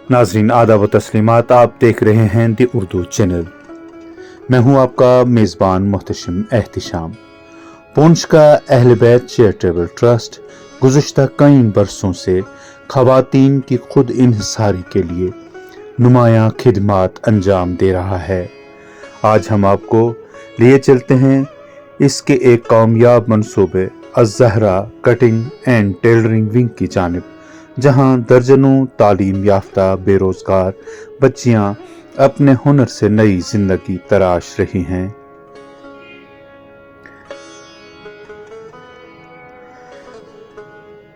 नाजरीन आदाब व तस्लीमात, आप देख रहे हैं दी उर्दू चैनल। मैं हूं आपका मेज़बान मोहतशम एहतिशाम। पूंछ का अहल बैत चैरिटेबल ट्रस्ट गुज़श्ता कई बरसों से ख़वातीन की खुद इन्हिसारी के लिए नुमायाँ खिदमात अंजाम दे रहा है। आज हम आपको लिए चलते हैं इसके एक कामयाब मंसूबे अज़-ज़हरा कटिंग एंड टेलरिंग विंग की जानिब, जहां दर्जनों तालीम याफ्ता बेरोज़गार बच्चियां अपने हुनर से नई जिंदगी तराश रही हैं।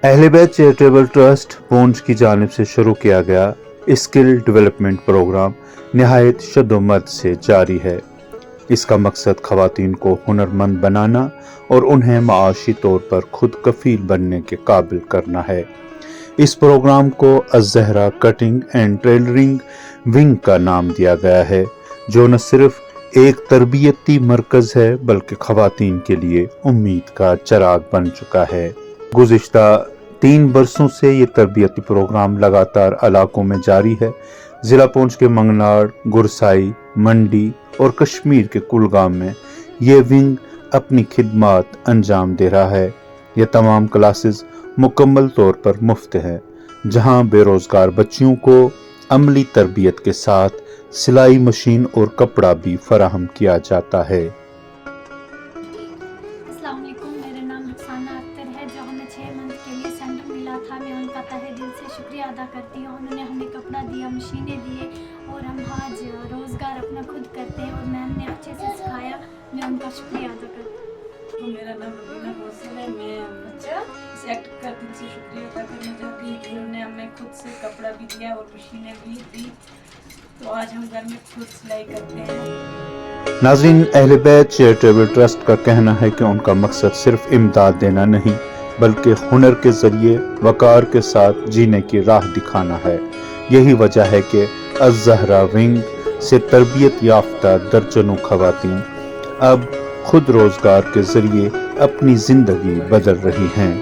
अहले बैत चैरिटेबल ट्रस्ट पूंछ की जानिब से शुरू किया गया स्किल डेवलपमेंट प्रोग्राम निहायत शद्दोमर्द से जारी है। इसका मकसद ख़वातीन को हुनरमंद बनाना और उन्हें माशी तौर पर खुद कफील बनने के काबिल करना है। इस प्रोग्राम को अज़-ज़हरा कटिंग एंड टेलरिंग विंग का नाम दिया गया है, जो न सिर्फ एक तरबियती मरकज़ है बल्कि ख़वातीन के लिए उम्मीद का चिराग बन चुका है। गुज़िश्ता 3 बरसों से ये तरबियती प्रोग्राम लगातार इलाकों में जारी है। ज़िला पूंछ के मंगनाड़, गुरसाई, मंडी और कश्मीर के कुलगाम में ये विंग अपनी खिदमात अंजाम दे रहा है। ये तमाम क्लासेस मुकम्मल तौर पर मुफ्त है, जहां बेरोज़गार बच्चियों को अमली तरबियत के साथ सिलाई मशीन और कपड़ा भी फराहम किया जाता है। अस्सलाम वालेकुम, मेरा नाम रुखसाना अख्तर है। जो हमें 6 मंथ के लिए सेंटर मिला था, मैं उनका तहे दिल से शुक्रिया अदा करती हूँ। उन्होंने हमें कपड़ा दिया, मशीनें दिए और हम आज रोज़गार अपना खुद करते हैं और मैम ने अच्छे से सिखाया। मैं उनका शुक्रिया अदा करती हूँ। तो मेरा नाम रबीना गौसल है। मैं इस एक्ट का दिल से शुक्रिया अदा करना चाहती हूँ कि उन्होंने हमें खुद से कपड़ा भी दिया और मशीनें भी दी, तो आज हम घर में खुद सिलाई करते हैं। नाज़रीन, अहले बैत चैरिटेबल ट्रस्ट का कहना है कि उनका मकसद सिर्फ इमदाद देना नहीं बल्कि हुनर के जरिए वकार के साथ जीने की राह दिखाना है। यही वजह है कि अज़-ज़हरा विंग से तरबियत याफ्ता दर्जनों ख़वातीन अब खुद रोजगार के जरिए अपनी जिंदगी बदल रही हैं।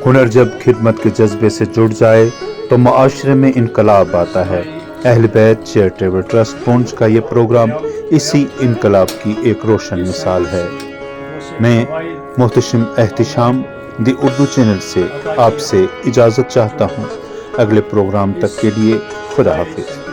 हुनर जब खिदमत के जज्बे से जुड़ जाए तो माशरे में इनकलाब आता है। अहले बैत चैरिटेबल ट्रस्ट पूंछ का ये प्रोग्राम इसी इनकलाब की एक रोशन मिसाल है। मैं मोहतशम एहतिशाम दी उर्दू चैनल से आपसे इजाज़त चाहता हूँ। अगले प्रोग्राम तक के लिए खुदा हाफिज।